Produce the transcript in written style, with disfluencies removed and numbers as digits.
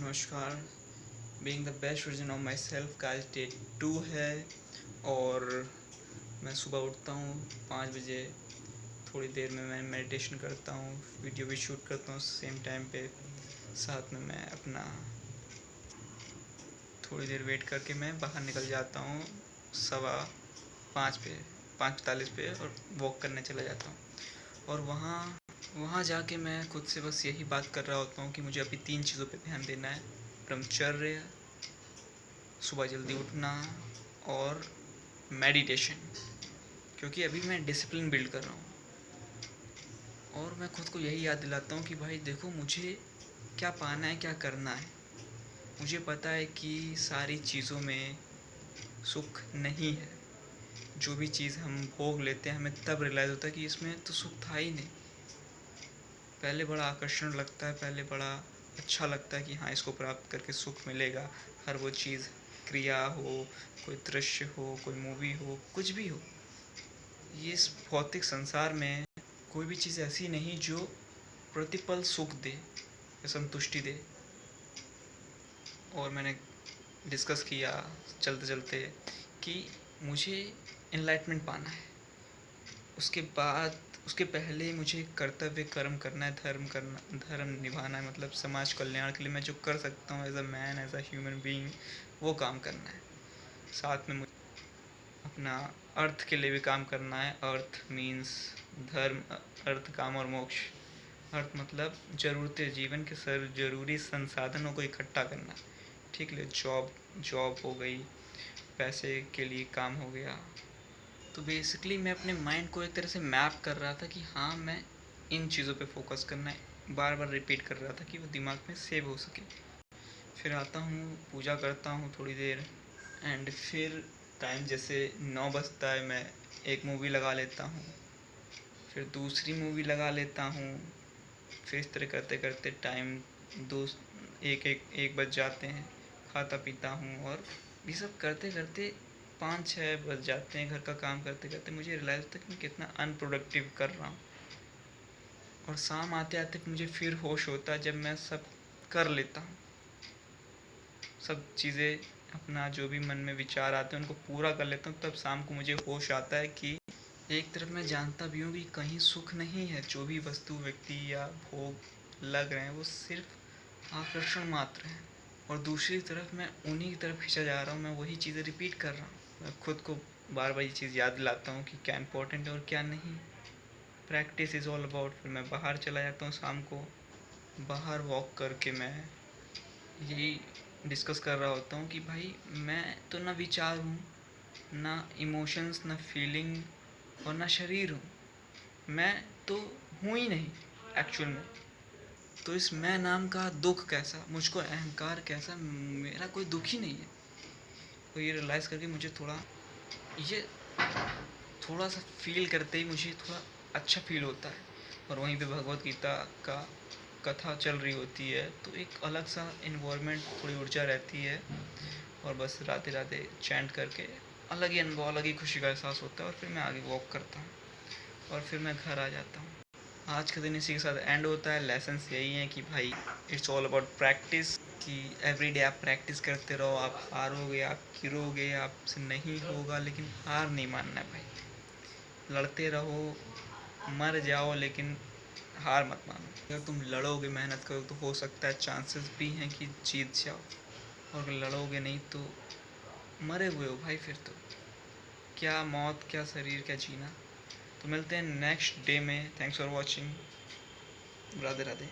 नमस्कार। Being the best version of my self का आज डे 2 है और मैं सुबह उठता हूँ 5 बजे। थोड़ी देर में मैं मेडिटेशन करता हूँ, वीडियो भी शूट करता हूँ सेम टाइम पे। साथ में मैं अपना थोड़ी देर वेट करके मैं बाहर निकल जाता हूँ 5:15 पे 5:45 पे और वॉक करने चला जाता हूँ। और वहाँ जाके मैं खुद से बस यही बात कर रहा होता हूँ कि मुझे अभी 3 चीज़ों पे ध्यान देना है: ब्रह्मचर्य, सुबह जल्दी उठना और मेडिटेशन। क्योंकि अभी मैं डिसिप्लिन बिल्ड कर रहा हूँ और मैं खुद को यही याद दिलाता हूँ कि भाई देखो, मुझे क्या पाना है, क्या करना है। मुझे पता है कि सारी चीज़ों में सुख नहीं है। जो भी चीज़ हम भोग लेते हैं हमें तब रियलाइज़ होता है कि इसमें तो सुख था ही नहीं। पहले बड़ा आकर्षण लगता है, पहले बड़ा अच्छा लगता है कि हाँ, इसको प्राप्त करके सुख मिलेगा। हर वो चीज़, क्रिया हो, कोई दृश्य हो, कोई मूवी हो, कुछ भी हो, ये इस भौतिक संसार में कोई भी चीज़ ऐसी नहीं जो प्रतिपल सुख दे या संतुष्टि दे। और मैंने डिस्कस किया चलते चलते कि मुझे एनलाइटमेंट पाना है। उसके पहले मुझे कर्तव्य कर्म करना है, धर्म निभाना है। मतलब समाज कल्याण के लिए मैं जो कर सकता हूँ as a man, as a human being, वो काम करना है। साथ में मुझे अपना अर्थ के लिए भी काम करना है। अर्थ मीन्स धर्म, अर्थ, काम और मोक्ष। अर्थ मतलब ज़रूरतें, जीवन के ज़रूरी संसाधनों को इकट्ठा करना। ठीक है, जॉब हो गई, पैसे के लिए काम हो गया। तो बेसिकली मैं अपने माइंड को एक तरह से मैप कर रहा था कि हाँ, मैं इन चीज़ों पे फोकस करना है। बार बार रिपीट कर रहा था कि वो दिमाग में सेव हो सके। फिर आता हूँ, पूजा करता हूँ थोड़ी देर, एंड फिर टाइम जैसे 9 बजता है, मैं एक मूवी लगा लेता हूँ, फिर दूसरी मूवी लगा लेता हूँ। फिर इस तरह करते करते टाइम एक बज जाते हैं। खाता पीता हूँ और ये सब करते करते 5-6 बज जाते हैं। घर का काम करते करते मुझे रियलाइज़ होता है कि मैं कितना अनप्रोडक्टिव कर रहा हूँ। और शाम आते आते मुझे फिर होश होता है, जब मैं सब कर लेता हूँ, सब चीज़ें, अपना जो भी मन में विचार आते हैं उनको पूरा कर लेता हूँ, तब शाम को मुझे होश आता है कि एक तरफ मैं जानता भी हूँ कि कहीं सुख नहीं है। जो भी वस्तु, व्यक्ति या भोग लग रहे हैं वो सिर्फ आकर्षण मात्र हैं। और दूसरी तरफ मैं उन्हीं की तरफ खींचा जा रहा हूँ, मैं वही चीज़ें रिपीट कर रहा हूँ। मैं खुद को बार बार ये चीज़ याद दिलाता हूँ कि क्या इम्पोर्टेंट है और क्या नहीं। Practice is all about. फिर मैं बाहर चला जाता हूँ शाम को। बाहर वॉक करके मैं यही डिस्कस कर रहा होता हूँ कि भाई मैं तो ना विचार हूँ, ना इमोशंस, ना फीलिंग और ना शरीर हूँ। मैं तो हूँ ही नहीं एक्चुअल में। तो इस मैं नाम का दुख कैसा, मुझको अहंकार कैसा, मेरा कोई दुख ही नहीं है। तो ये रियलाइज़ करके मुझे थोड़ा सा फील करते ही मुझे थोड़ा अच्छा फील होता है। और वहीं पे भगवत गीता का कथा चल रही होती है, तो एक अलग सा इन्वायरमेंट, थोड़ी ऊर्जा रहती है। और बस राधे राधे चैंट करके अलग ही अनुभव, अलग ही खुशी का एहसास होता है। और फिर मैं आगे वॉक करता हूँ और फिर मैं घर आ जाता हूँ। आज का दिन इसी के साथ एंड होता है। लेसन्स यही हैं कि भाई इट्स ऑल अबाउट प्रैक्टिस। कि एवरीडे आप प्रैक्टिस करते रहो। आप हारोगे, आप गिरोगे, आपसे नहीं होगा, लेकिन हार नहीं मानना है भाई। लड़ते रहो, मर जाओ, लेकिन हार मत मानो। अगर तुम लड़ोगे, मेहनत करोगे, तो हो सकता है, चांसेस भी हैं कि जीत जाओ। और अगर लड़ोगे नहीं तो मरे हुए हो भाई। फिर तो क्या मौत, क्या शरीर, क्या जीना। तो मिलते हैं नेक्स्ट डे में। Thanks for watching. Radhe Radhe.